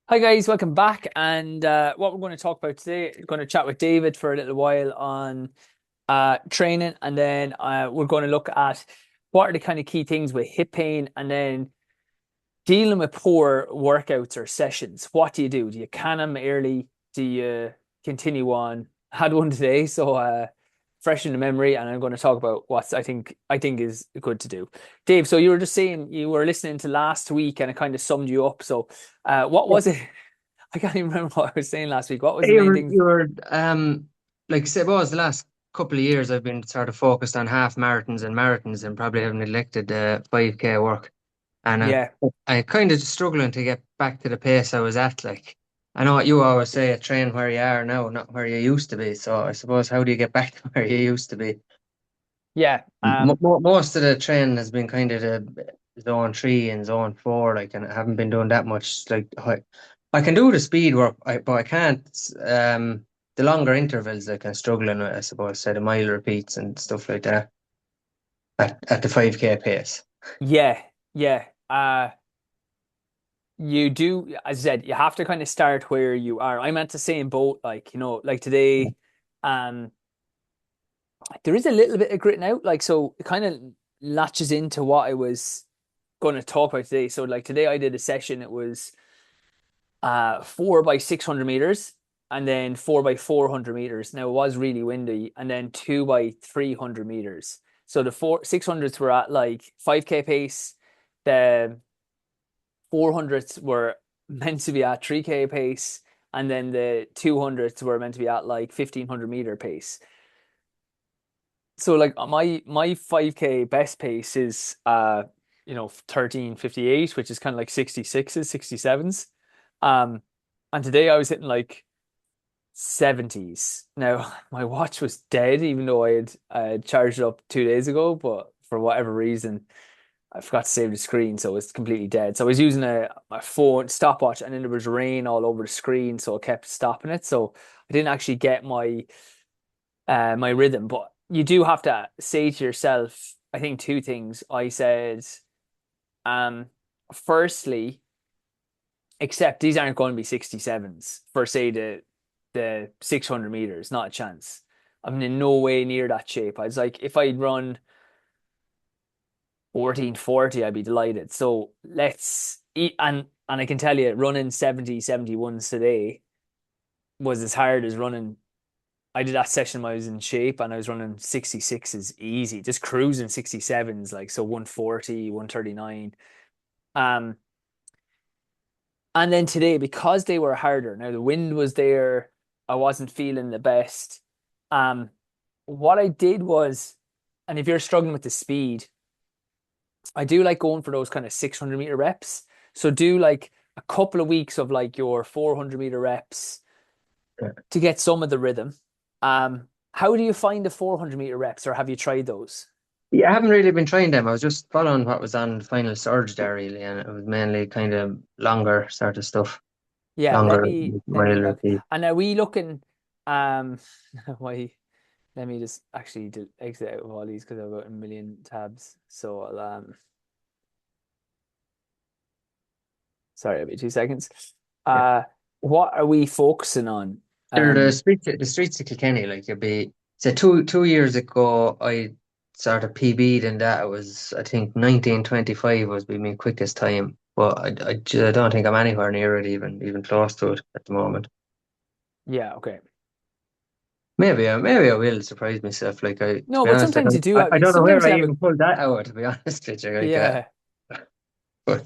Hi guys, welcome back. And what we're going to talk about today, we're going to chat with David for a little while on training, and then we're going to look at what are the kind of key things with hip pain, and then dealing with poor workouts or sessions. What do you do? Do you can them early? Do you continue on? Had one today, so fresh in the memory, and I'm going to talk about what I think is good to do. Dave, so you were just saying you were listening to last week, and it kind of summed you up. So, what Yeah. was it? I can't even remember what I was saying last week. What was the You main were, thing? you were like I suppose the last couple of years I've been sort of focused on half marathons and probably have neglected the 5K work. And Yeah, I kind of struggling to get back to the pace I was at. Like, I know what you always say, train where you are now, not where you used to be. So I suppose how do you get back to where you used to be? yeah, Most of the training has been kind of the zone 3 and zone 4, like, and I haven't been doing that much. Like, I can do the speed work, but I can't. The longer intervals, I can struggling with, I suppose, say the mile repeats and stuff like that at the 5K pace. yeah, yeah. You do, as I said, you have to kind of start where you are. I'm at the same boat, like today, um, there is a little bit of gritting out, like so it kind of latches into what I was going to talk about today. So like today I did a session, it was 4 by 600 meters and then 4 by 400 meters. Now it was really windy, and then 2 by 300 meters. So the 600s were at like 5K pace. The 400s were meant to be at 3K pace, and then the 200s were meant to be at like 1500 meter pace. So like my 5K best pace is 13:58, which is kind of like 66s, 67s. Um and today I was hitting like 70s. Now my watch was dead even though I had charged it up 2 days ago, but for whatever reason I forgot to save the screen, so it's completely dead. So I was using my phone stopwatch, and then there was rain all over the screen, so it kept stopping it. So I didn't actually get my rhythm. But you do have to say to yourself, I think two things. I said, um, firstly, except these aren't going to be 67s for say the 600 meters, not a chance. I'm in no way near that shape. I was like, if I'd run 1440, I'd be delighted. So let's eat, and I can tell you running 70, 71s today was as hard as running. I did that session when I was in shape, and I was running 66s easy, just cruising 67s, like so 140, 139. Um, and then today, because they were harder, now the wind was there, I wasn't feeling the best. Um, what I did was, and if you're struggling with the speed, I do like going for those kind of 600 meter reps. So do like a couple of weeks of like your 400 meter reps to get some of the rhythm. How do you find the 400 meter reps, or have you tried those? Yeah, I haven't really been trying them. I was just following what was on Final Surge there, really, and it was mainly kind of longer sort of stuff, Yeah, let longer me let me mile look. repeat. And are we looking? Um, why? Let me just actually exit out of all these because I've got a million tabs. So sorry, I'll be 2 seconds. Uh, what are we focusing on? They're Um, the streets of Kilkenny, like it'd be say two years ago I sort of PB'd, and that was I think 1925 was be my quickest time. But I don't think I'm anywhere near it, even close to it at the moment. yeah, okay. Maybe I will surprise myself. Like, to No, be but honest, sometimes you do I have. don't know where Sometimes you I have a even pulled that out. To be honest with you, like, yeah. but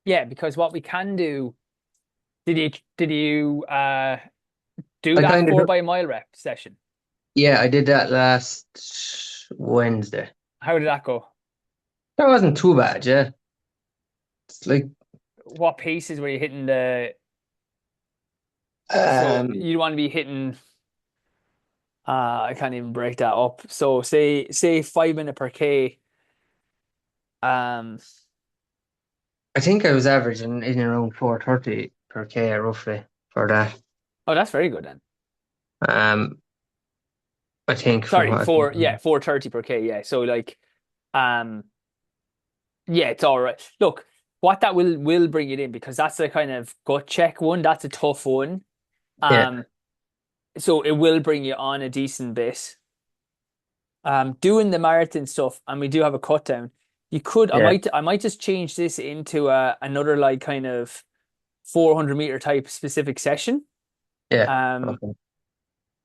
Yeah, because what we can do, did you do I that kind four of by a mile rep session? yeah, I did that last Wednesday. How did that go? That wasn't too bad, yeah. It's like What paces were you hitting so um. you want to be hitting I can't even break that up. So say 5 minute per K. Um I think I was averaging in around 430 per K roughly for that. oh, that's very good then. Um, I think from Sorry, what I've been. 430 per K. Yeah. So like, um, yeah, it's all right. Look, what that will bring it in because that's a kind of gut check one. That's a tough one. Yeah, Um, so it will bring you on a decent bit. Doing the marathon stuff, and we do have a cut down. You could, yeah, I might just change this into another like kind of 400-meter type specific session. yeah. Um, Okay.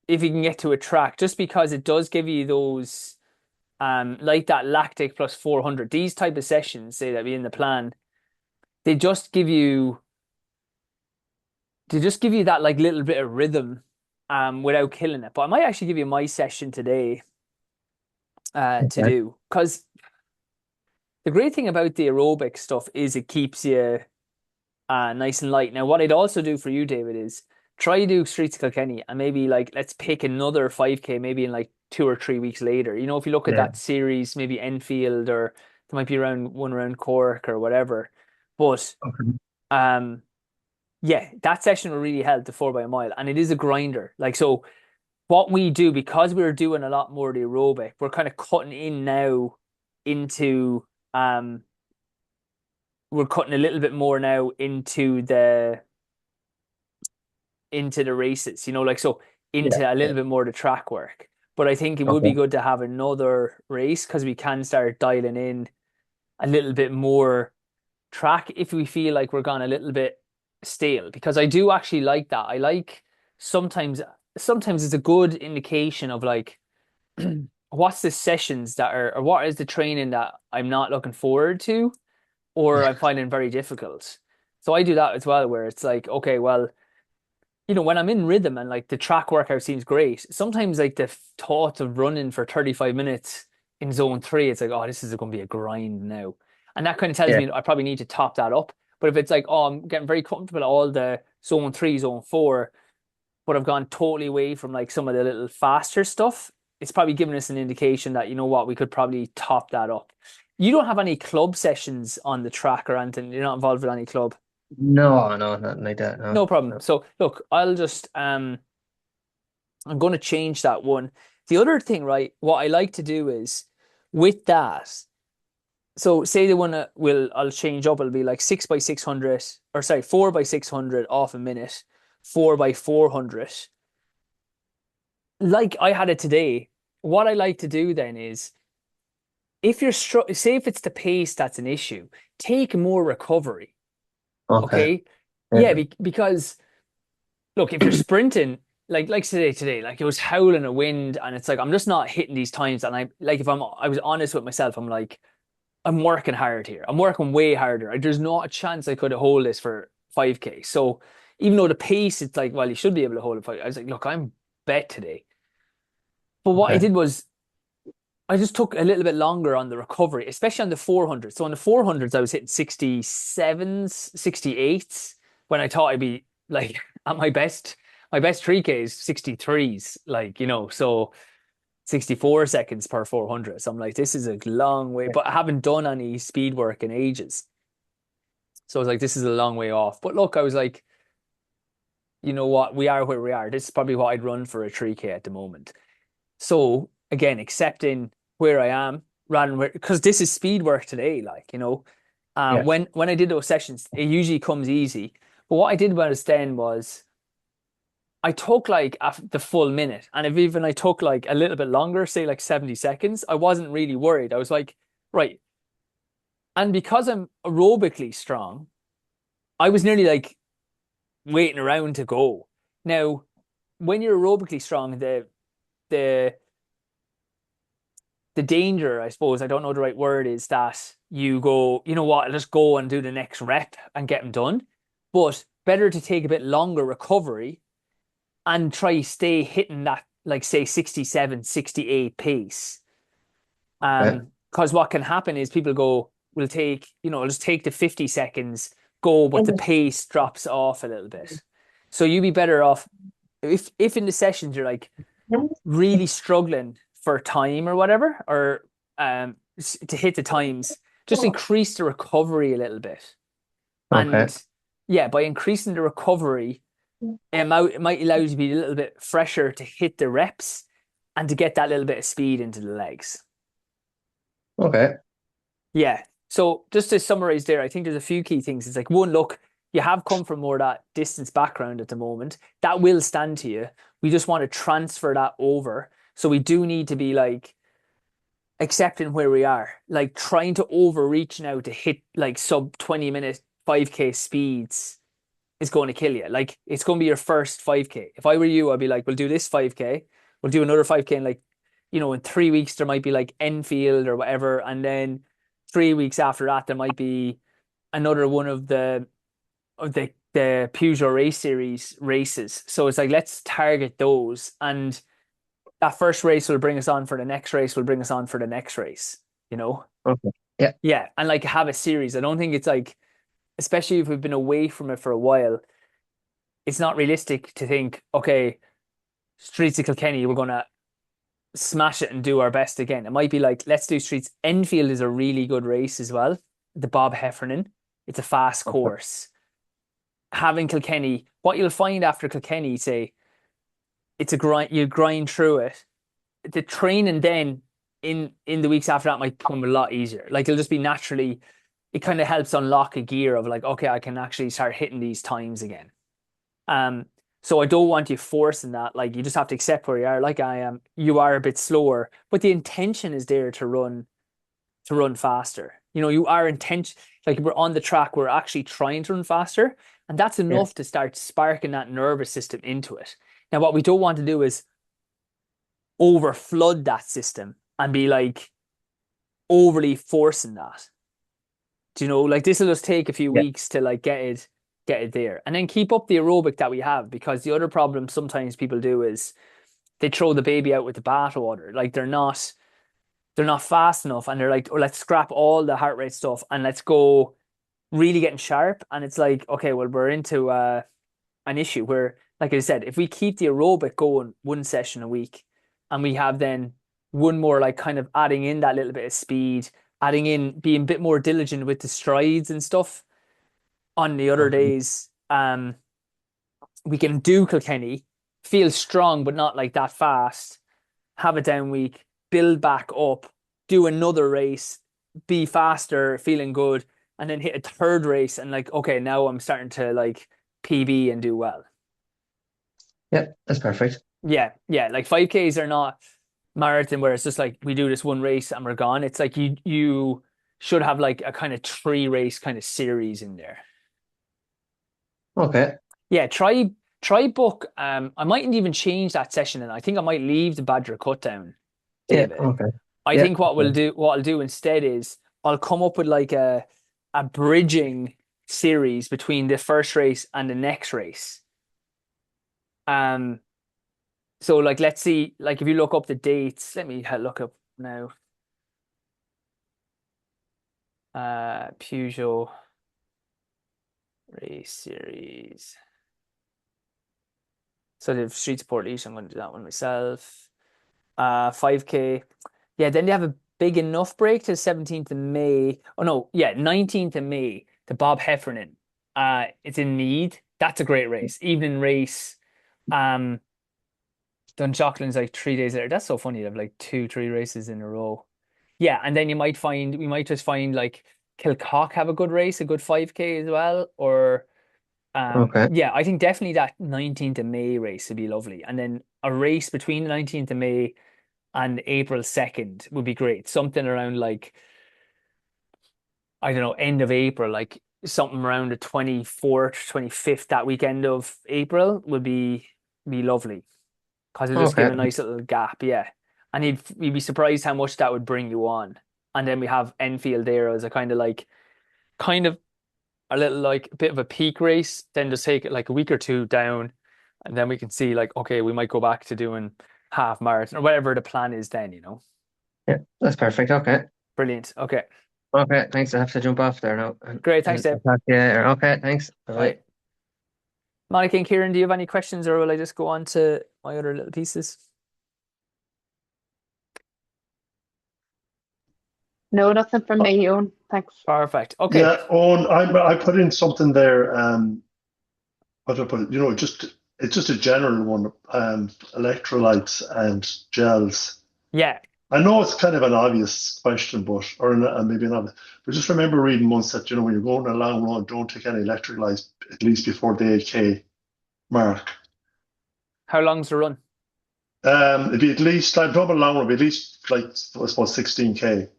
if you can get to a track, just because it does give you those, like that lactic plus 400. These type of sessions, say that be in the plan, they just give you, they just give you that like little bit of rhythm, without killing it. But I might actually give you my session today, to Okay. do because the great thing about the aerobic stuff is it keeps you nice and light. Now, what I'd also do for you, David, is try to do Streets of Kilkenny and maybe like let's pick another 5K maybe in like 2 or 3 weeks later. You know, if you look at Yeah. that series, maybe Enfield or there might be around one around Cork or whatever. But Okay. um yeah, that session will really help the 4 by a mile and it is a grinder. Like so what we do because we're doing a lot more of the aerobic, we're kind of cutting in now into um we're cutting a little bit more now into the races, you know, like so Yeah. into a Yeah. little bit more of the track work. But I think it would be Okay. good to have another race because we can start dialing in a little bit more track if we feel like we're gone a little bit stale. Because I do actually like that. I like sometimes sometimes it's a good indication of like what's the sessions that are or what is the training that I'm not looking forward to or Yeah. I'm finding very difficult. So I do that as well, where it's like, okay, well, when I'm in rhythm and like the track workout seems great, sometimes like the thought of running for 35 minutes in zone three, it's like, oh, this is going to be a grind now. And that kind of tells Yeah. me I probably need to top that up. But if it's like, oh, I'm getting very comfortable at all the zone three, zone four, but I've gone totally away from like some of the little faster stuff, it's probably giving us an indication that, you know what, we could probably top that up. You don't have any club sessions on the track or anything. You're not involved with any club. No, no, nothing like that. No, No problem. no. So look, I'll just I'm going to change that one. The other thing, right, what I like to do is with that, so say the one will I'll change up, it'll be like 6 by 600, or sorry, 4 by 600 off a minute, 4 by 400. Like I had it today, what I like to do then is if you're say if it's the pace that's an issue, take more recovery. Okay. Okay. Yeah, Yeah. because look, if you're sprinting, like today, like it was howling a wind, and it's like I'm just not hitting these times. And I like if I was honest with myself, I'm like I'm working hard here. I'm working way harder. There's not a chance I could hold this for 5K. So even though the pace, it's like, well, you should be able to hold it. I was like, look, I'm bet today. But what I Okay. did was I just took a little bit longer on the recovery, especially on the 400. So on the 400s, I was hitting 67s, 68s when I thought I'd be like at my best. My best 3K is 63s, like, so 64 seconds per 400. So I'm like, this is a long way, Yeah. but I haven't done any speed work in ages. So I was like, this is a long way off. But look, I was like, you know what? We are where we are. This is probably what I'd run for a 3K at the moment. So again, accepting where I am rather than because this is speed work today, like, Yeah. when I did those sessions, it usually comes easy. But what I did was then was I took like the full minute, and if even I took like a little bit longer, say like 70 seconds, I wasn't really worried. I was like, right. And because I'm aerobically strong, I was nearly like waiting around to go. Now, when you're aerobically strong, the the danger, I suppose, I don't know the right word, is that you go, you know what, I'll just go and do the next rep and get them done. But better to take a bit longer recovery and try stay hitting that, like say 67, 68 pace. Okay. Because what can happen is people go, we'll take, I'll just take the 50 seconds, go, but the pace drops off a little bit. So you'd be better off if in the sessions you're like really struggling for time or whatever, or to hit the times, just increase the recovery a little bit. Okay. And yeah, by increasing the recovery, it might allow you to be a little bit fresher to hit the reps. and to get that little bit of speed into the legs. Okay. Yeah. So just to summarize there, I think there's a few key things. It's like one, look, you have come from more that distance background at the moment. That will stand to you. We just want to transfer that over. So we do need to be like accepting where we are, like trying to overreach now to hit like sub 20-minute 5K speeds is going to kill you. Like it's going to be your first 5K. If I were you, I'd be like, we'll do this 5K. We'll do another 5K in like, in 3 weeks there might be like Enfield or whatever. And then 3 weeks after that, there might be another one of the Peugeot Race Series races. So it's like let's target those. And that first race will bring us on for the next race, will bring us on for the next race, you know? Okay. Yeah. Yeah. And like have a series. I don't think it's like, especially if we've been away from it for a while, it's not realistic to think, okay, Streets of Kilkenny, we're gonna smash it and do our best again. It might be like, let's do Streets. Enfield is a really good race as well. The Bob Heffernan. It's a fast Okay. course. Having Kilkenny, what you'll find after Kilkenny, say, it's a grind, you grind through it. The training then in the weeks after that might become a lot easier. Like it'll just be naturally, it kind of helps unlock a gear of like, okay, I can actually start hitting these times again. Um, so I don't want you forcing that. Like you just have to accept where you are. Like I am, you are a bit slower, but the intention is there to run faster. You are intention like we're on the track, we're actually trying to run faster, and that's Yeah. enough to start sparking that nervous system into it. Now, what we don't want to do is over flood that system and be like overly forcing that. Do you know, like this will just take a few Yeah. weeks to like get it there. And then keep up the aerobic that we have, because the other problem sometimes people do is they throw the baby out with the bathwater. Like they're not fast enough, and they're like, oh, let's scrap all the heart rate stuff and let's go really getting sharp. And it's like, okay, well, we're into an issue where, like I said, if we keep the aerobic going one session a week and we have then one more, like kind of adding in that little bit of speed, adding in being a bit more diligent with the strides and stuff on the other Okay. days, we can do Kilkenny, feel strong but not like that fast, have a down week, build back up, do another race, be faster, feeling good, and then hit a third race and like, okay, now I'm starting to like PB and do well. Yeah. That's perfect. Yeah, yeah. Like 5Ks are not marathon where it's just like we do this one race and we're gone. It's like you should have like a kind of 3 race kind of series in there. Okay. Yeah, try book. I mightn't even change that session, and I think I might leave the Badger cut down, Yeah. David. Okay. I Yeah. think what I'll do instead is I'll come up with like a bridging series between the first race and the next race. Um, so like let's see, like if you look up the dates, let me look up now. Peugeot race series. So the Street Support Leash, I'm going to do that one myself. 5K. Yeah, then they have a big enough break to the 17th of May. Oh no, yeah, 19th of May to Bob Heffernan. It's in Mead. That's a great race. Evening race. Um, Dunshaughlin like 3 days later. That's so funny. They have like 2, 3 races in a row. Yeah, and then we might just find like Kilcock have a good race, a good 5K as well. Or Okay. yeah, I think definitely that 19th of May race would be lovely. And then a race between the 19th of May and April 2nd would be great. Something around like, I don't know, end of April, like something around the 24th, 25th, that weekend of April would be lovely, because it'll just give Okay. a nice little gap, yeah. And you'd be surprised how much that would bring you on. And then we have Enfield there as a kind of a little like a bit of a peak race, then just take it like a week or two down, and then we can see like, okay, we might go back to doing half marathon or whatever the plan is then. Yeah. That's perfect. Okay. Brilliant. Okay. Okay. Thanks. I have to jump off there now. Great. Thanks, And Dave. I'll talk to you later. Okay. Thanks. Bye. Bye. Monica and Kieran, do you have any questions, or will I just go on to my other little pieces? No, nothing from Uh, me, Owen. Thanks. Perfect. Okay. Yeah, Owen, I put in something there. What do I put? Just it's just a general one. Electrolytes and gels. Yeah. I know it's kind of an obvious question, but or maybe not. But just remember reading once that when you're going a long run, don't take any electrolytes at least before the 8K mark. How long's the run? It'd be at least I'm talking about long run, it'd be at least like I suppose 16K.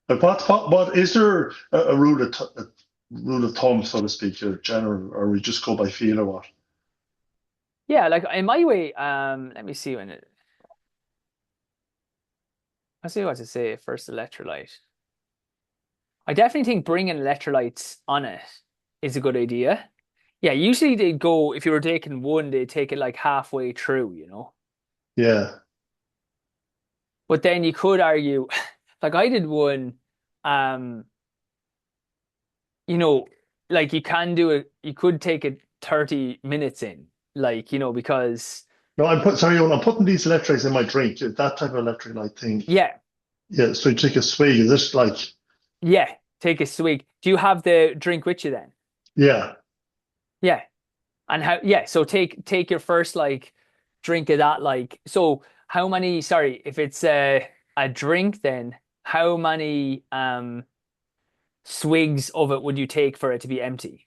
But what is there a rule of thumb, so to speak, or general, or we just go by feel or what? Yeah, like in my way, let me see I'll see what to say. First electrolyte. I definitely think bringing electrolytes on it is a good idea. Yeah, usually they'd go, if you were taking one, they'd take it like halfway through, you know. Yeah. But then you could argue, like I did one, um, you know, like you can do it, you could take it 30 minutes in, like, because No, sorry, I'm putting these electrolytes in my drink. That type of electrolyte thing. yeah, Yeah. So you take a swig. Is this like? yeah, take a swig. Do you have the drink with you then? Yeah. Yeah. And yeah, so take your first like drink of that, like, so how many, sorry, if it's a drink, then how many swigs of it would you take for it to be empty?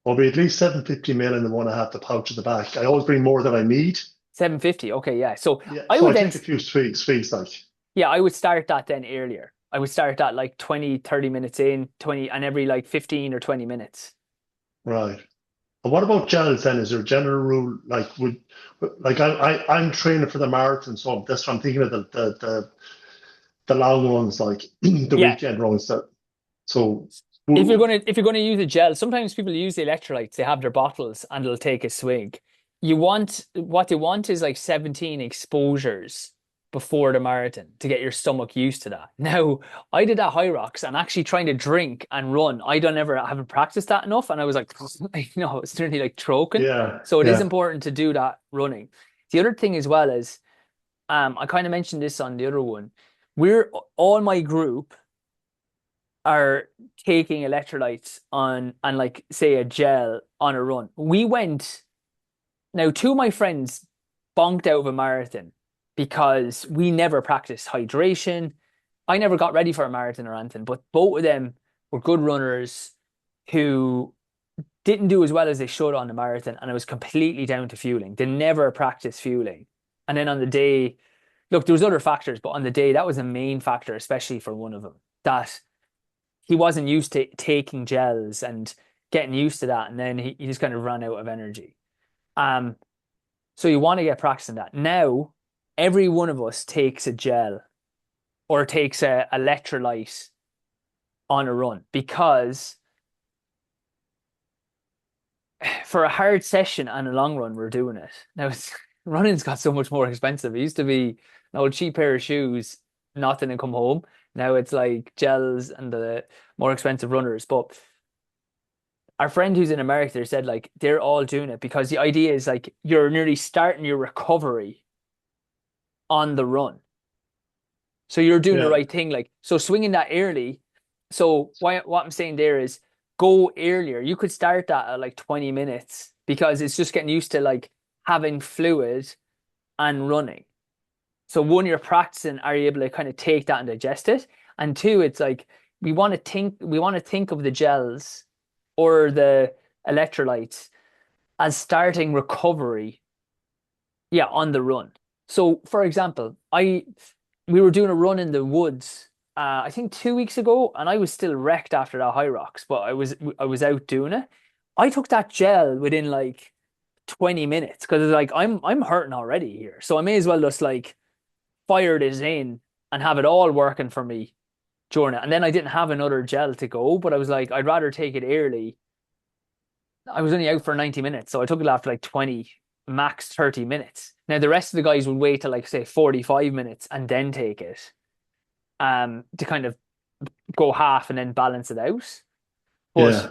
I'll be at least 750 ml in the one I have the pouch at the back. I always bring more than I need. 750. Okay, yeah. So Yeah. I So would I then, take a few swigs like. yeah, I would start that then earlier. I would start that like 20, 30 minutes in, 20, and every like 15 or 20 minutes. Right. And what about gels then? Is there a general rule like I'm training for the marathon, so that's what I'm thinking of the long ones, like the Yeah. weekend runs. So If you're gonna use a gel, sometimes people use the electrolytes. They have their bottles and they'll take a swig. What they want is like 17 exposures before the marathon to get your stomach used to that. Now, I did that high rocks and actually trying to drink and run. Haven't practiced that enough, and I was like, it's nearly like choking. yeah, So it is yeah, important to do that running. The other thing as well is, I kind of mentioned this on the other one. All my group are taking electrolytes on and like say a gel on a run. Now two of my friends bonked out of a marathon because we never practiced hydration. I never got ready for a marathon or anything, but both of them were good runners who didn't do as well as they should on the marathon, and it was completely down to fueling. They never practiced fueling. And then on the day, look, there was other factors, but on the day, that was the main factor, especially for one of them, that he wasn't used to taking gels and getting used to that, and then he just kind of ran out of energy. Um, so you want to get practicing that. Now, every one of us takes a gel or takes a electrolyte on a run, because for a hard session and a long run, we're doing it. Now, running's got so much more expensive. It used to be an old cheap pair of shoes, nothing, and come home. Now it's like gels and the more expensive runners. But our friend who's in America said like they're all doing it because the idea is like you're nearly starting your recovery on the run. So you're doing the yeah, right thing. Like, so swinging that early. So what I'm saying there is go earlier. You could start that at like 20 minutes because it's just getting used to like having fluid and running. So one, you're practicing, are you able to kind of take that and digest it? And two, it's like we want to think of the gels or the electrolytes as starting recovery, yeah, on the run. So for example, we were doing a run in the woods, I think 2 weeks ago, and I was still wrecked after that high rocks, but I was out doing it. I took that gel within like 20 minutes because it's like I'm hurting already here. So I may as well just like fire this in and have it all working for me during it. And then I didn't have another gel to go, but I was like, I'd rather take it early. I was only out for 90 minutes, so I took it after like 20, max 30 minutes. Now the rest of the guys would wait till like say 45 minutes and then take it, to kind of go half and then balance it out. But yeah,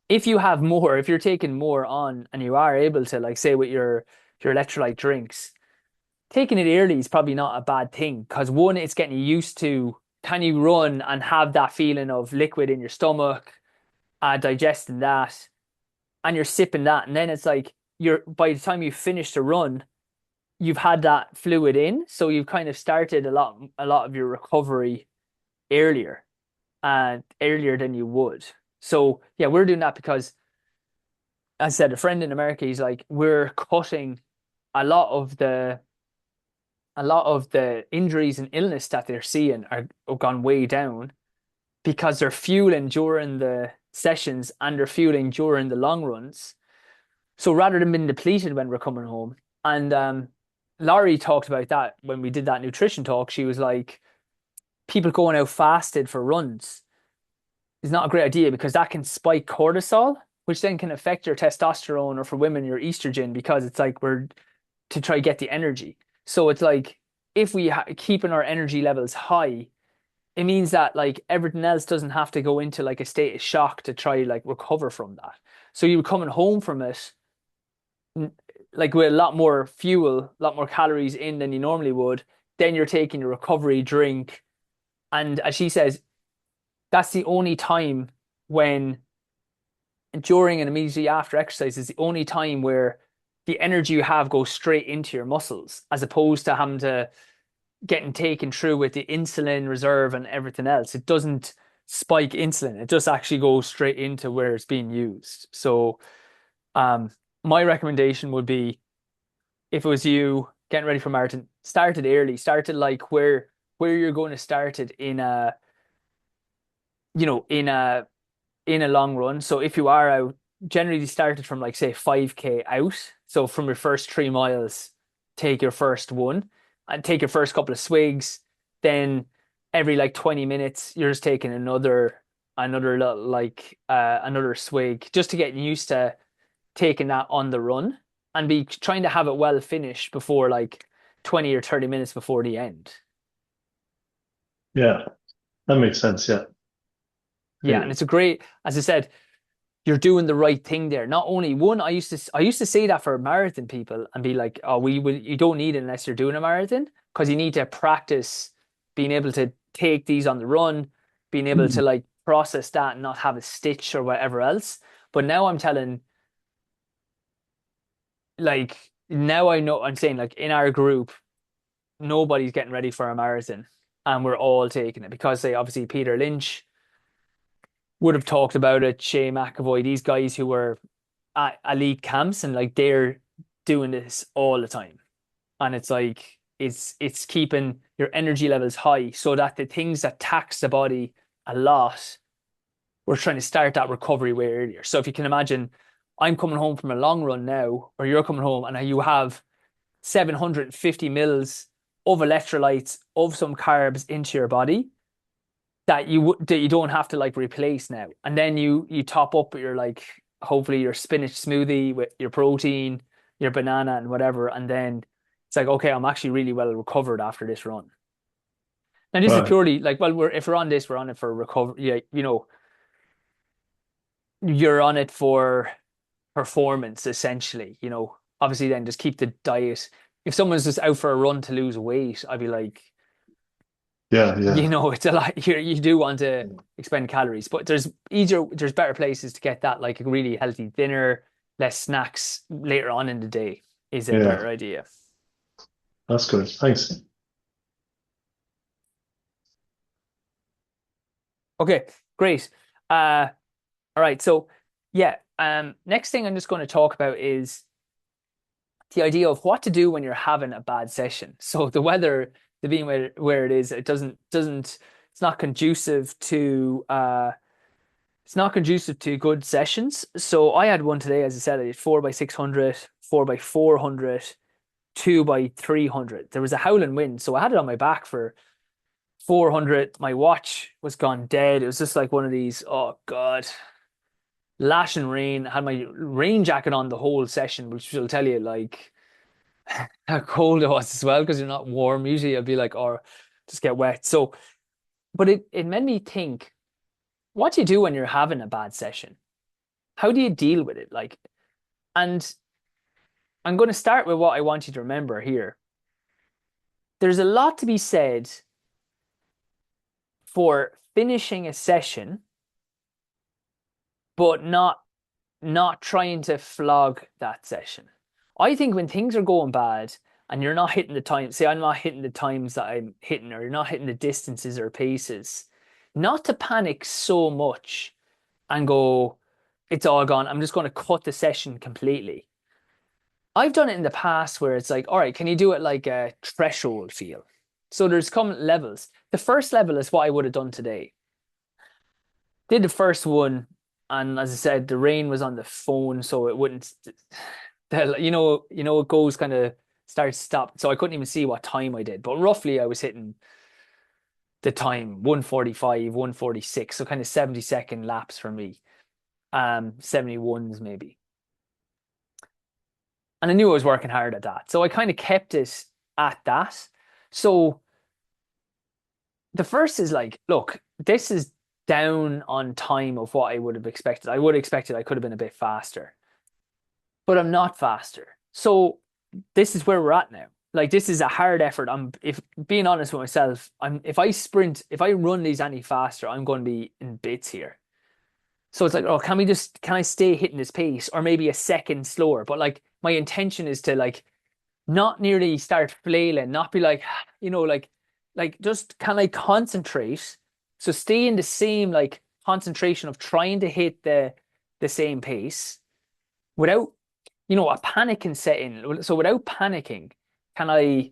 if you're taking more on and you are able to, like say with your electrolyte drinks, taking it early is probably not a bad thing because one, it's getting you used to, can you run and have that feeling of liquid in your stomach, digesting that. and you're sipping that, and then it's like by the time you finish the run, you've had that fluid in, so you've kind of started a lot of your recovery earlier, and earlier than you would. So yeah, we're doing that because, as I said, a friend in America, he's like, we're cutting a lot of the injuries and illness that they're seeing are gone way down because they're fueling during the sessions and they're fueling during the long runs. So rather than being depleted when we're coming home, and Laurie talked about that when we did that nutrition talk. She was like, people going out fasted for runs is not a great idea because that can spike cortisol, which then can affect your testosterone, or for women, your estrogen, because it's like we're to try get the energy. So it's like if we keeping our energy levels high, it means that like everything else doesn't have to go into like a state of shock to try like recover from that. So you're coming home from it like with a lot more fuel, a lot more calories in than you normally would. Then you're taking a recovery drink, and as she says, that's the only time when during and immediately after exercise is the only time where the energy you have goes straight into your muscles, as opposed to having to getting taken through with the insulin reserve and everything else. It doesn't spike insulin. It just actually goes straight into where it's being used. So my recommendation would be, if it was you getting ready for marathon, started early, started like where you're going to start it in a, you know, in a long run. So if you are out, generally started from like say 5K out. So from your first 3 miles, take your first one and take your first couple of swigs. Then every like 20 minutes, you're just taking another swig, just to get used to taking that on the run, and be trying to have it well finished before like 20 or 30 minutes before the end. Yeah, that makes sense. Yeah. Yeah, and it's a great, as I said, you're doing the right thing there. Not only one, I used to say that for marathon people and be like, oh, you don't need it unless you're doing a marathon, because you need to practice being able to take these on the run, being able to like process that and not have a stitch or whatever else. But now I'm telling, like, now I know, I'm saying like in our group, nobody's getting ready for a marathon, and we're all taking it because they obviously Peter Lynch would have talked about it, Shay McAvoy, these guys who were at elite camps, and like they're doing this all the time. And it's like it's keeping your energy levels high so that the things that tax the body a lot, we're trying to start that recovery way earlier. So if you can imagine, I'm coming home from a long run now, or you're coming home and you have 750 mils of electrolytes, of some carbs into your body that you don't have to like replace now. And then you top up with your like hopefully your spinach smoothie with your protein, your banana and whatever, and then it's like, okay, I'm actually really well recovered after this run. Now this is Right. purely like, well, if we're on this, we're on it for recovery. Yeah, you know, you're on it for performance essentially. You know, obviously then just keep the diet. If someone's just out for a run to lose weight, I'd be like, Yeah, yeah. you know, it's a lot. You do want to expend calories, but there's better places to get that, like a really healthy dinner, less snacks later on in the day is a Yeah. better idea. That's good. Thanks. Okay, great. All right, so yeah, next thing I'm just going to talk about is the idea of what to do when you're having a bad session. So the weather, the being where it is, it it's not conducive to good sessions. So I had one today, as I said, I did 4x600, 4x400, 2x300. There was a howling wind, so I had it on my back for 400. My watch was gone dead. It was just like one of these, oh God, lashing rain. I had my rain jacket on the whole session, which will tell you like how cold it was as well, because you're not warm. Usually I'd be like, oh, just get wet. So, but it made me think, what do you do when you're having a bad session? How do you deal with it? Like, and I'm going to start with what I want you to remember here. There's a lot to be said for finishing a session, but not not trying to flog that session. I think when things are going bad and you're not hitting the time, say I'm not hitting the times that I'm hitting, or you're not hitting the distances or paces, not to panic so much and go, it's all gone. I'm just going to cut the session completely. I've done it in the past where it's like, all right, can you do it like a threshold feel? So there's common levels. The first level is what I would have done today. Did the first one, and as I said, the rain was on the phone, so it wouldn't, it goes kind of starts stop. So I couldn't even see what time I did, but roughly I was hitting the time 1:45, 1:46, so kind of 70-second laps for me, 71s maybe. And I knew I was working hard at that, so I kind of kept it at that. So the first is like, look, this is down on time of what I would have expected. I would have expected I could have been a bit faster, but I'm not faster. So this is where we're at now. Like, this is a hard effort. If being honest with myself, if I run these any faster, I'm going to be in bits here. So it's like, oh, can I stay hitting this pace, or maybe a second slower? But like, my intention is to like not nearly start flailing, not be like, just can I concentrate? So stay in the same like concentration of trying to hit the same pace without, a panic can set in. So without panicking, can I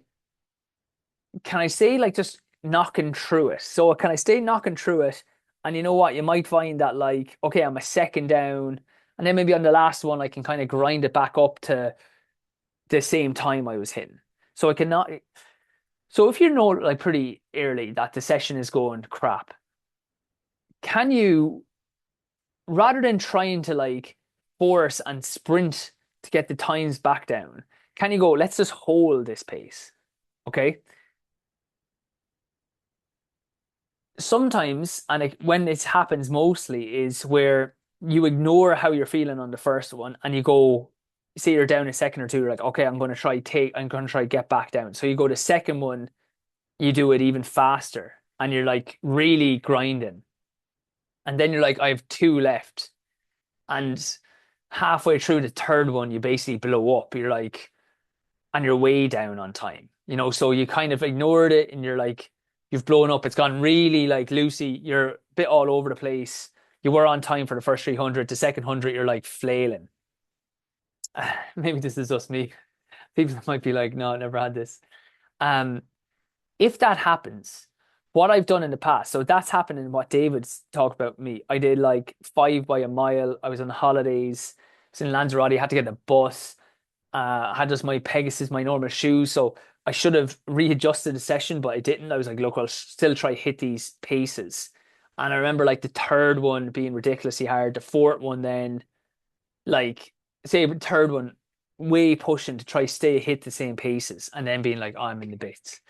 say like just knocking through it? So can I stay knocking through it? And you know what? You might find that like, okay, I'm a second down, and then maybe on the last one I can kind of grind it back up to the same time I was hitting. So I cannot. So if you know like pretty early that the session is going crap, can you, rather than trying to like force and sprint to get the times back down, can you go, let's just hold this pace? Okay. Sometimes, and when it happens mostly, is where you ignore how you're feeling on the first one and you go, say you're down a second or two, you're like, okay, I'm going to try get back down. So you go to second one, you do it even faster, and you're like really grinding. And then you're like, I have two left. And halfway through the third one, you basically blow up. You're like, and you're way down on time, so you kind of ignored it and you're like, you've blown up. It's gone really like loosey. You're a bit all over the place. You were on time for the first 300. The second 100, you're like flailing. Maybe this is just me. People might be like, no, I never had this. If that happens, what I've done in the past, so that's happening. What David's talked about me. I did like 5 by a mile. I was on holidays. I was in Lanzarote. I had to get a bus. I had just my Pegasus, my normal shoes. So I should have readjusted the session, but I didn't. I was like, look, I'll still try hit these paces. And I remember like the third one being ridiculously hard. The fourth one then, like, say the third one, way pushing to try hit the same paces, and then being like, oh, I'm in the bits.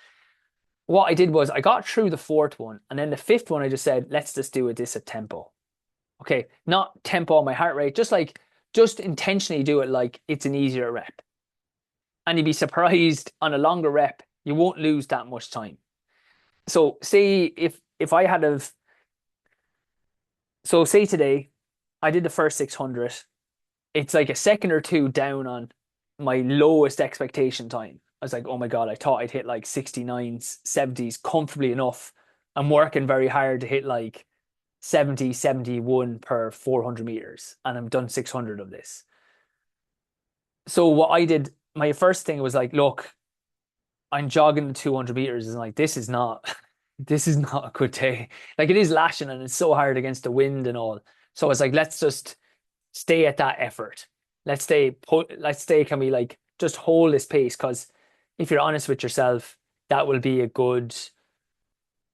What I did was I got through the fourth one, and then the fifth one I just said, let's just do this at tempo. Okay, not tempo on my heart rate, just intentionally do it like it's an easier rep. And you'd be surprised, on a longer rep, you won't lose that much time. So say if I had of, so say today I did the first 600, it's like a second or two down on my lowest expectation time. I was like, oh my God, I thought I'd hit like 69s, 70s comfortably enough. I'm working very hard to hit like 70, 71 per 400 meters, and I'm done 600 of this. So what I did, my first thing was like, look, I'm jogging the 200 meters, and like, this is not a good day. Like, it is lashing and it's so hard against the wind and all. So I was like, let's just stay at that effort. Let's stay, can we like just hold this pace? Because if you're honest with yourself, that will be a good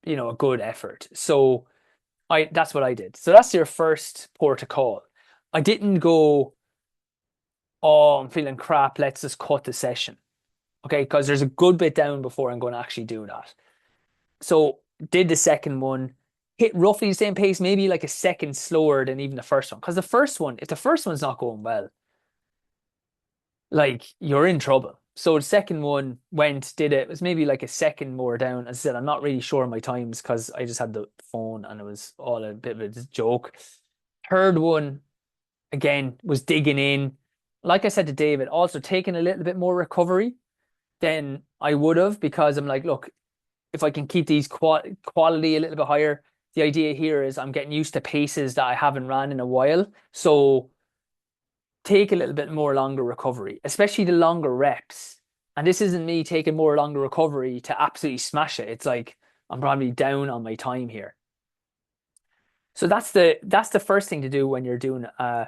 effort. So that's what I did. So that's your first port of call. I didn't go, oh, I'm feeling crap, let's just cut the session. Okay, because there's a good bit down before I'm going to actually do that. So did the second one, hit roughly the same pace, maybe like a second slower than even the first one. Because the first one, if the first one's not going well, like, you're in trouble. So the second one it was maybe like a second more down. As I said, I'm not really sure of my times because I just had the phone and it was all a bit of a joke. Third one, again, was digging in. Like I said to David, also taking a little bit more recovery than I would have, because I'm like, look, if I can keep these quality a little bit higher, the idea here is I'm getting used to paces that I haven't ran in a while. So take a little bit more longer recovery, especially the longer reps. And this isn't me taking more longer recovery to absolutely smash it. It's like I'm probably down on my time here. So that's the first thing to do when you're doing a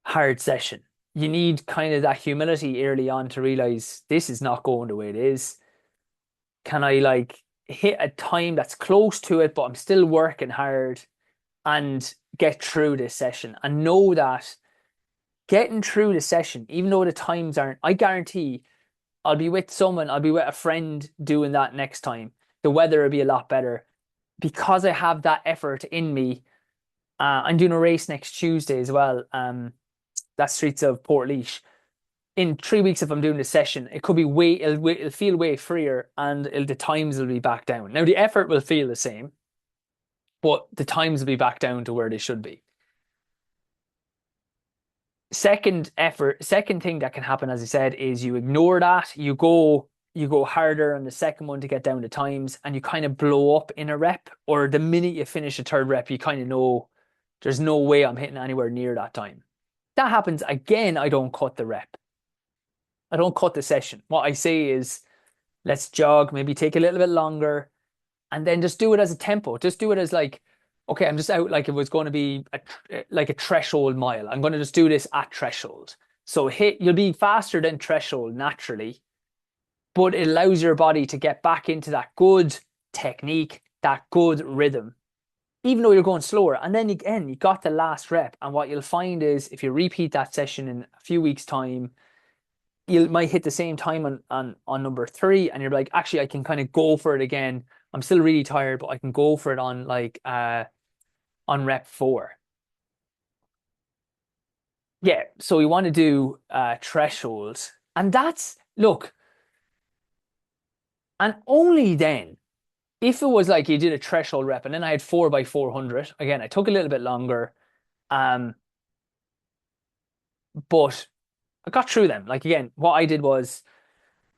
hard session. You need kind of that humility early on to realize this is not going the way it is. Can I like hit a time that's close to it, but I'm still working hard and get through this session, and know that getting through the session, even though the times aren't, I guarantee I'll be with a friend doing that next time. The weather will be a lot better because I have that effort in me. I'm doing a race next Tuesday as well. That's Streets of Portlaoise. In 3 weeks, if I'm doing the session, it could be it'll feel way freer, and the times will be back down. Now the effort will feel the same, but the times will be back down to where they should be. Second thing that can happen, as I said, is you ignore that. You go harder on the second one to get down the times, and you kind of blow up in a rep, or the minute you finish a third rep, you kind of know there's no way I'm hitting anywhere near that time. That happens again, I don't cut the rep. I don't cut the session. What I say is, let's jog, maybe take a little bit longer, and then just do it as a tempo. Just do it as like, okay, I'm just out like it was going to be like a threshold mile. I'm going to just do this at threshold. So you'll be faster than threshold naturally, but it allows your body to get back into that good technique, that good rhythm, even though you're going slower. And then again, you got the last rep. And what you'll find is if you repeat that session in a few weeks' time, you might hit the same time on number 3, and you're like, actually, I can kind of go for it again. I'm still really tired, but I can go for it on like on rep 4. Yeah, so we want to do thresholds, and look, and only then, if it was like you did a threshold rep and then I had 4x400, again, I took a little bit longer, but I got through them. Like again, what I did was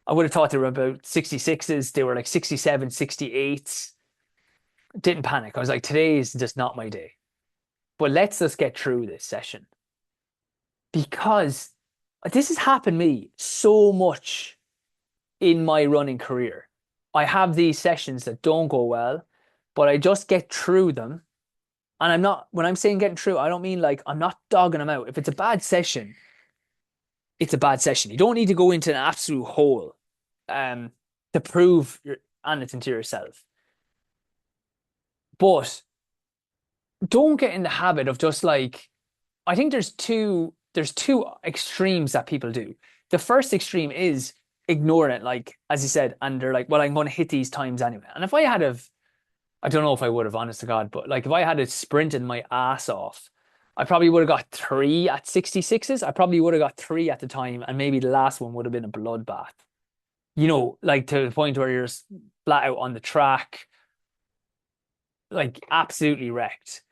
I would have thought they were about 66s. They were like 67, 68s. Didn't panic. I was like, today is just not my day. But let's just get through this session. Because this has happened to me so much in my running career. I have these sessions that don't go well, but I just get through them. And when I'm saying getting through, I don't mean like I'm not dogging them out. If it's a bad session, it's a bad session. You don't need to go into an absolute hole to prove anything to yourself. But don't get in the habit of just like, I think there's two extremes that people do. The first extreme is ignoring it, like as you said, and they're like, well, I'm going to hit these times anyway. And if I don't know if I would have, honest to God, but like if I had sprinted my ass off, I probably would have got 3 at 66s. I probably would have got 3 at the time, and maybe the last one would have been a bloodbath. You know, like to the point where you're flat out on the track, like absolutely wrecked.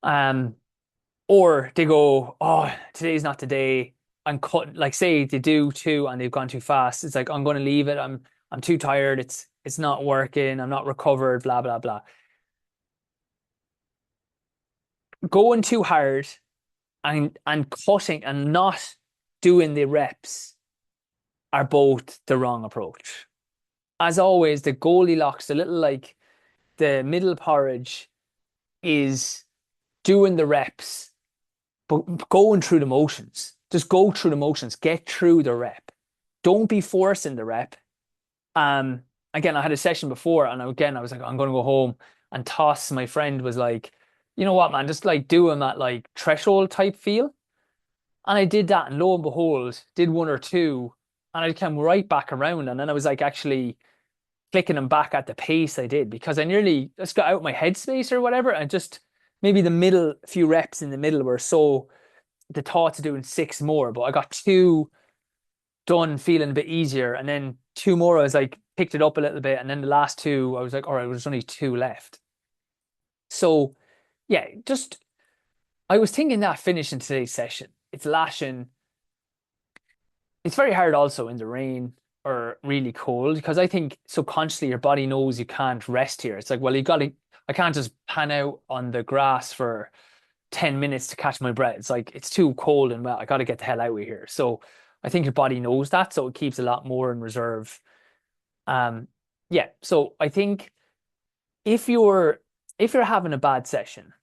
Or they go, oh, today's not the day. I'm cut. Like say they do 2 and they've gone too fast. It's like, I'm going to leave it. I'm too tired. It's not working. I'm not recovered. Blah blah blah. Going too hard and cutting and not doing the reps are both the wrong approach. As always, the Goldilocks, the little like the middle porridge, is doing the reps, but going through the motions. Just go through the motions. Get through the rep. Don't be forcing the rep. Again, I had a session before, and again, I was like, I'm going to go home. And Toss, my friend, was like, you know what, man, just like do them at like threshold type feel. And I did that, and lo and behold, did 1 or 2, and I came right back around. And then I was like actually clicking them back at the pace I did, because I nearly just got out my headspace or whatever, and just maybe the middle few reps in the middle were so the thoughts of doing 6 more, but I got 2 done feeling a bit easier, and then 2 more I was like picked it up a little bit, and then the last 2 I was like, all right, there's only 2 left. So yeah, just I was thinking that finishing today's session, it's lashing. It's very hard also in the rain or really cold because I think subconsciously your body knows you can't rest here. It's like, well, I can't just pan out on the grass for 10 minutes to catch my breath. It's like, it's too cold and wet. I got to get the hell out of here. So I think your body knows that. So it keeps a lot more in reserve. Yeah. So I think if you're having a bad session,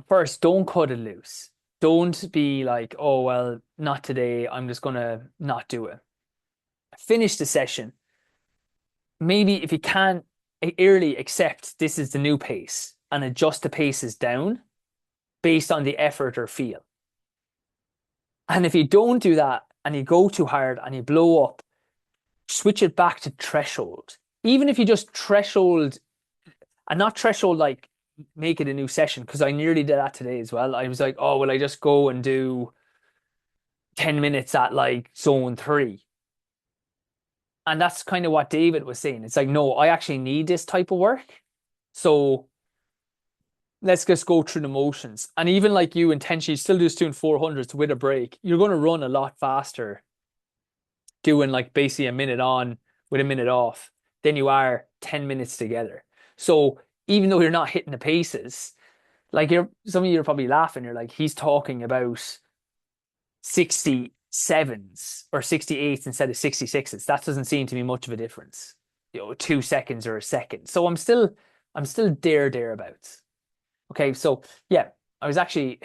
first, don't cut it loose. Don't be like, oh, well, not today. I'm just going to not do it. Finish the session. Maybe if you can early accept this is the new pace and adjust the paces down based on the effort or feel. And if you don't do that and you go too hard and you blow up, switch it back to threshold. Even if you just threshold, and not threshold like make it a new session, because I nearly did that today as well. I was like, oh, will I just go and do 10 minutes at like zone 3? And that's kind of what David was saying. It's like, no, I actually need this type of work. So let's just go through the motions. And even like you intentionally still just doing 400s with a break, you're going to run a lot faster doing like basically a minute on with a minute off than you are 10 minutes together. So even though you're not hitting the paces, like some of you are probably laughing. You're like, he's talking about 67s or 68s instead of 66s. That doesn't seem to be much of a difference. 2 seconds or a second. So I'm still thereabouts. Okay, so yeah, I was actually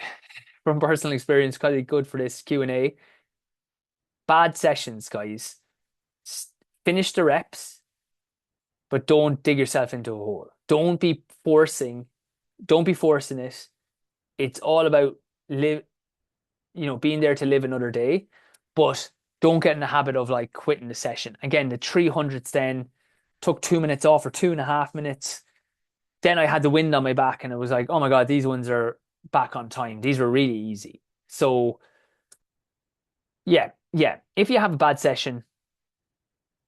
from personal experience quite good for this Q&A. Bad sessions, guys. Finish the reps, but don't dig yourself into a hole. Don't be forcing it. It's all about being there to live another day, but don't get in the habit of like quitting the session. Again, the 300s then took 2 minutes off or 2.5 minutes. Then I had the wind on my back and it was like, oh my God, these ones are back on time. These were really easy. So yeah. If you have a bad session,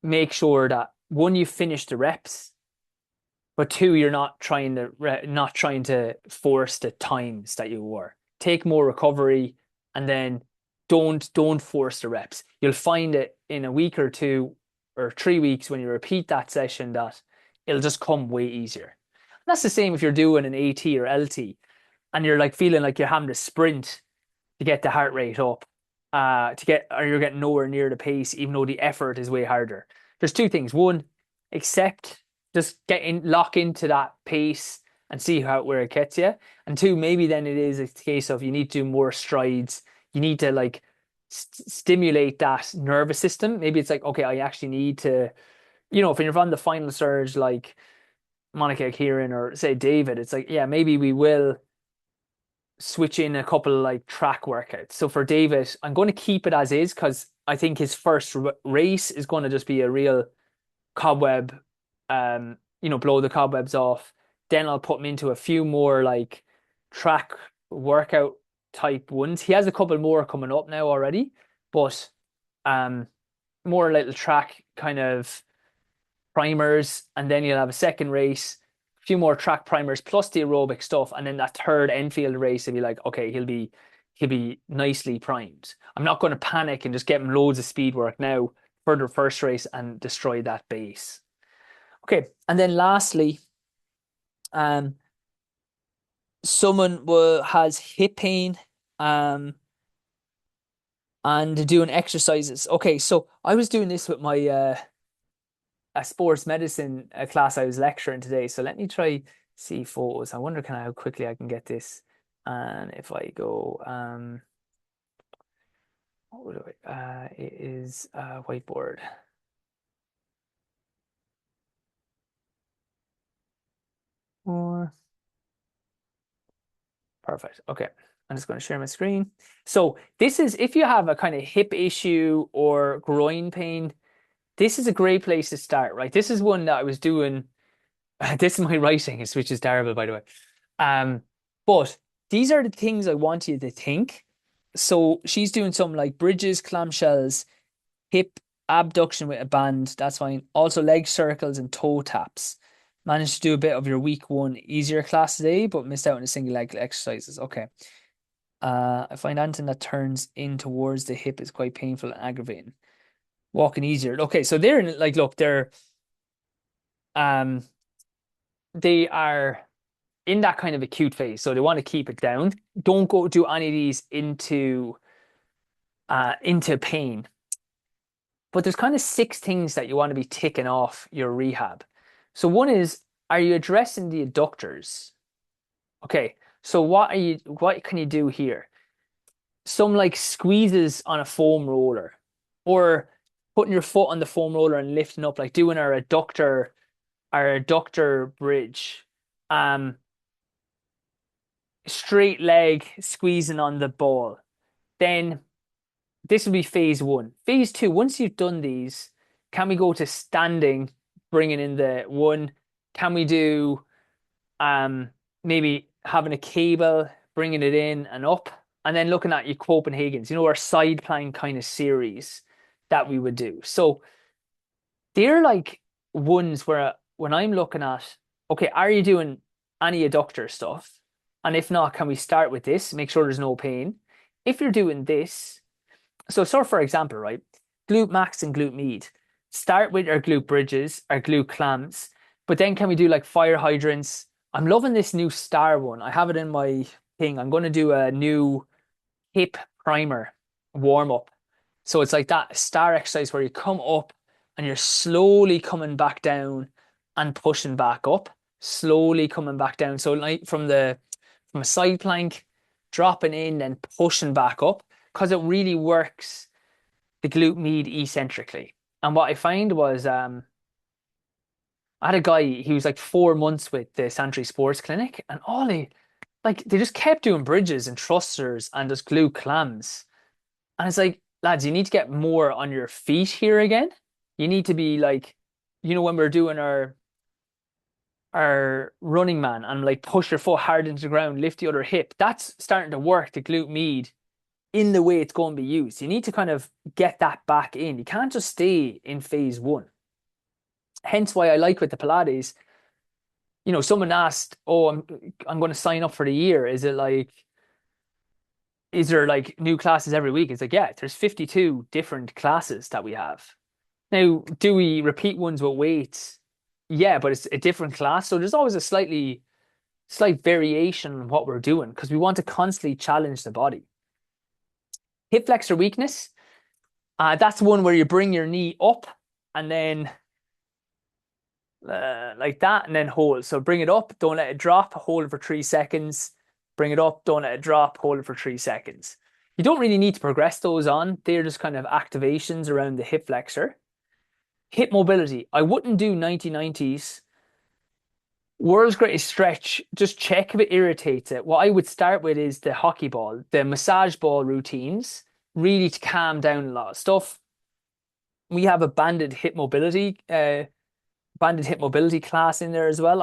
make sure that one, you finish the reps, but two, you're not trying to force the times that you were. Take more recovery, and then don't force the reps. You'll find it in a week or 2 or 3 weeks when you repeat that session that it'll just come way easier. And that's the same if you're doing an AT or LT and you're like feeling like you're having to sprint to get the heart rate up, or you're getting nowhere near the pace, even though the effort is way harder. There's 2 things. One, just lock into that pace and see where it gets you. And 2, maybe then it is a case of you need to do more strides. You need to like stimulate that nervous system. Maybe it's like, okay, I actually need to, if you're on the final surge, like Monica Kieran or say David, it's like, yeah, maybe we will switch in a couple of like track workouts. So for David, I'm going to keep it as is because I think his first race is going to just be a real cobweb, blow the cobwebs off. Then I'll put him into a few more like track workout type ones. He has a couple more coming up now already, but more little track kind of primers, and then you'll have a second race, a few more track primers plus the aerobic stuff, and then that third Enfield race will be like, okay, he'll be nicely primed. I'm not going to panic and just get him loads of speed work now for the first race and destroy that base. Okay, and then lastly, someone has hip pain and doing exercises. Okay, so I was doing this with my a sports medicine class I was lecturing today. So let me try see photos. I wonder how quickly I can get this. And if I go, what do it is whiteboard. Perfect. Okay. I'm just going to share my screen. So this is if you have a kind of hip issue or groin pain, this is a great place to start, right? This is one that I was doing. This is my writing, which is terrible, by the way. But these are the things I want you to think. So she's doing some like bridges, clamshells, hip abduction with a band. That's fine. Also leg circles and toe taps. Managed to do a bit of your week 1 easier class today, but missed out on the single leg exercises. Okay. I find anything that turns in towards the hip is quite painful and aggravating. Walking easier. Okay, so they're in, like, look, um they are in that kind of acute phase, so they want to keep it down. Don't go do any of these into pain. But there's kind of 6 things that you want to be ticking off your rehab. So one is, are you addressing the adductors? Okay, so what can you do here? Some like squeezes on a foam roller, or putting your foot on the foam roller and lifting up, like doing our adductor bridge. Um, Straight leg squeezing on the ball. Then this will be phase 1. Phase 2, once you've done these, can we go to standing, bringing in the 1? Can we do maybe having a cable, bringing it in and up, and then looking at your Copenhagen's, our side plank kind of series that we would do. So they're like ones where when I'm looking at, okay, are you doing any adductor stuff? And if not, can we start with this? Make sure there's no pain. If you're doing this, so for example, right, glute max and glute med. Start with our glute bridges, our glute clams, but then can we do like fire hydrants? I'm loving this new star one. I have it in my thing. I'm going to do a new hip primer warm up. So it's like that star exercise where you come up and you're slowly coming back down and pushing back up, slowly coming back down. So like from a side plank, dropping in and pushing back up, because it really works the glute med eccentrically. And what I find was I had a guy, he was like 4 months with the Santry Sports Clinic, and they just kept doing bridges and thrusters and just glute clams. And it's like, lads, you need to get more on your feet here again. You need to be like, when we're doing our running man and like push your foot hard into the ground, lift the other hip, that's starting to work the glute med in the way it's going to be used. You need to kind of get that back in. You can't just stay in phase 1. Hence why I like with the Pilates, someone asked, oh, I'm going to sign up for the year. Is there like new classes every week? It's like, yeah, there's 52 different classes that we have. Now, do we repeat ones with weights? Yeah, but it's a different class. So there's always a slight variation in what we're doing because we want to constantly challenge the body. Hip flexor weakness. That's one where you bring your knee up and then like that and then hold. So bring it up, don't let it drop, hold it for 3 seconds. Bring it up, don't let it drop, hold it for 3 seconds. You don't really need to progress those on. They're just kind of activations around the hip flexor. Hip mobility. I wouldn't do 90-90s. World's greatest stretch, just check if it irritates it. What I would start with is the hockey ball, the massage ball routines, really to calm down a lot of stuff. We have a banded hip mobility class in there as well.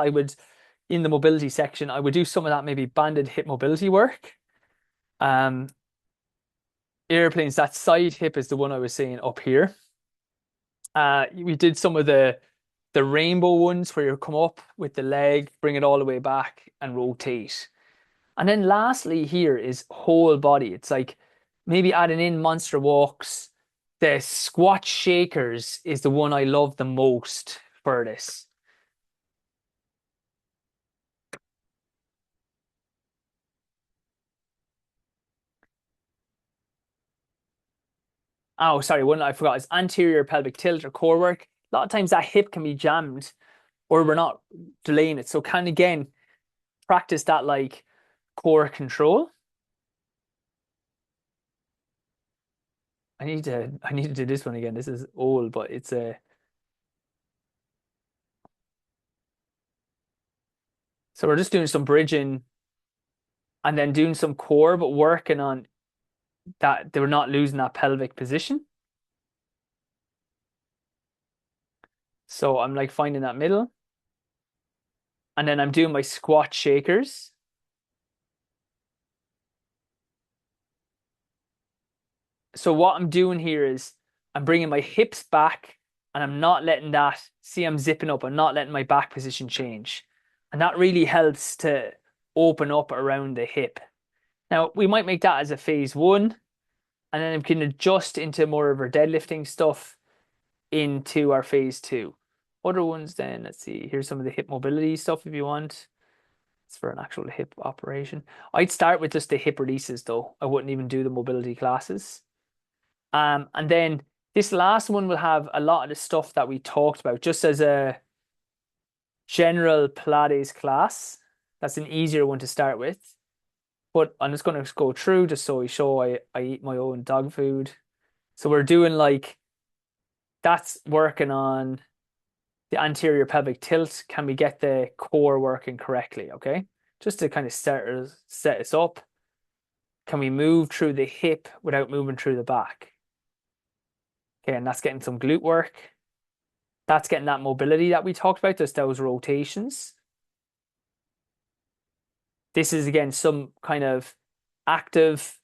In the mobility section, I would do some of that maybe banded hip mobility work. Airplanes, that side hip is the one I was saying up here. We did some of the rainbow ones where you come up with the leg, bring it all the way back and rotate. And then lastly here is whole body. It's like maybe adding in monster walks. The squat shakers is the one I love the most for this. Oh, sorry, one I forgot is anterior pelvic tilt or core work. A lot of times that hip can be jammed or we're not delaying it. So can again practice that like core control. I need to do this one again. This is old, but it's a so we're just doing some bridging and then doing some core, but working on that they were not losing that pelvic position. So I'm like finding that middle. And then I'm doing my squat shakers. So what I'm doing here is I'm bringing my hips back and I'm not letting that, see I'm zipping up, I'm not letting my back position change. And that really helps to open up around the hip. Now, we might make that as a phase 1, and then we can adjust into more of our deadlifting stuff into our phase 2. Other ones then, let's see, here's some of the hip mobility stuff if you want. It's for an actual hip operation. I'd start with just the hip releases though. I wouldn't even do the mobility classes. And then this last one will have a lot of the stuff that we talked about just as a general Pilates class. That's an easier one to start with. But I'm just going to go through just so we show I eat my own dog food. So we're doing like, that's working on the anterior pelvic tilt. Can we get the core working correctly? Okay. Just to kind of set us up. Can we move through the hip without moving through the back? Okay. And that's getting some glute work. That's getting that mobility that we talked about, just those rotations. This is again some kind of active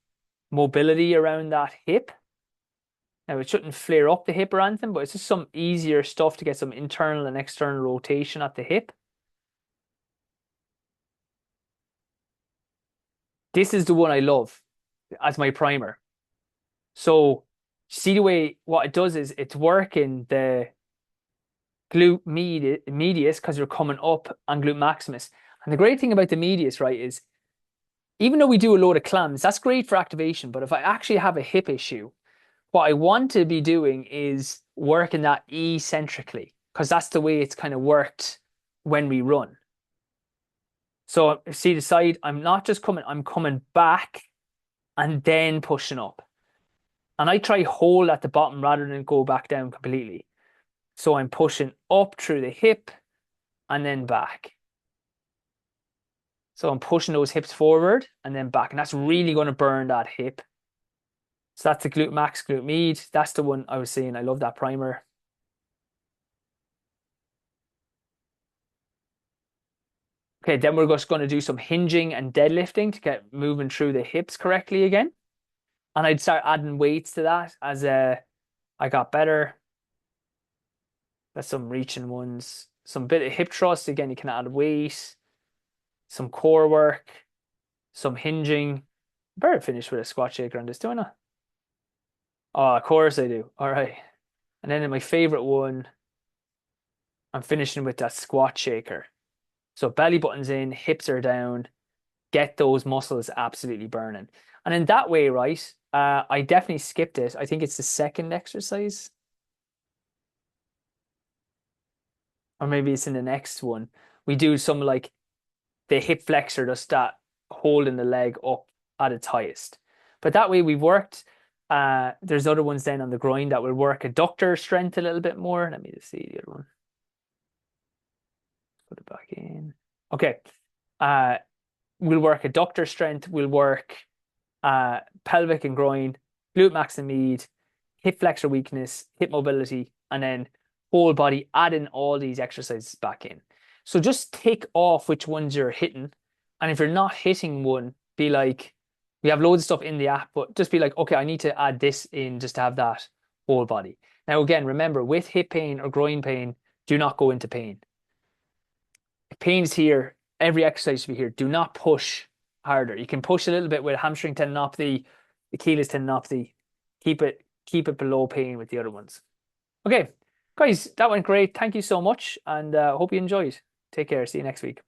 mobility around that hip. Now it shouldn't flare up the hip or anything, but it's just some easier stuff to get some internal and external rotation at the hip. This is the one I love as my primer. So see the way what it does is it's working the glute medius because you're coming up and glute maximus. And the great thing about the medius, right, is even though we do a load of clams, that's great for activation. But if I actually have a hip issue, what I want to be doing is working that eccentrically because that's the way it's kind of worked when we run. So see the side, I'm not just coming, I'm coming back and then pushing up. And I try hold at the bottom rather than go back down completely. So I'm pushing up through the hip and then back. So I'm pushing those hips forward and then back. And that's really going to burn that hip. So that's the glute max, glute med. That's the one I was saying. I love that primer. Okay, then we're just going to do some hinging and deadlifting to get moving through the hips correctly again. And I'd start adding weights to that as I got better. That's some reaching ones. Some bit of hip thrust. Again, you can add weight. Some core work. Some hinging. Better finish with a squat shaker on this, don't I? Oh, of course I do. All right. And then in my favorite one, I'm finishing with that squat shaker. So belly button's in, hips are down, get those muscles absolutely burning. And in that way, right, I definitely skipped it. I think it's the second exercise. Or maybe it's in the next one. We do some like the hip flexor, just that holding the leg up at its highest. But that way we've worked. There's other ones then on the groin that will work adductor strength a little bit more. Let me just see the other one. Put it back in. Okay. We'll work adductor strength. We'll work pelvic and groin, glute max and med, hip flexor weakness, hip mobility, and then whole body, add in all these exercises back in. So just tick off which ones you're hitting. And if you're not hitting one, be like, we have loads of stuff in the app, but just be like, okay, I need to add this in just to have that whole body. Now, again, remember, with hip pain or groin pain, do not go into pain. If pain's here, every exercise should be here. Do not push harder. You can push a little bit with hamstring tendinopathy, Achilles tendinopathy. Keep it below pain with the other ones. Okay, guys, that went great. Thank you so much, and hope you enjoyed. Take care. See you next week.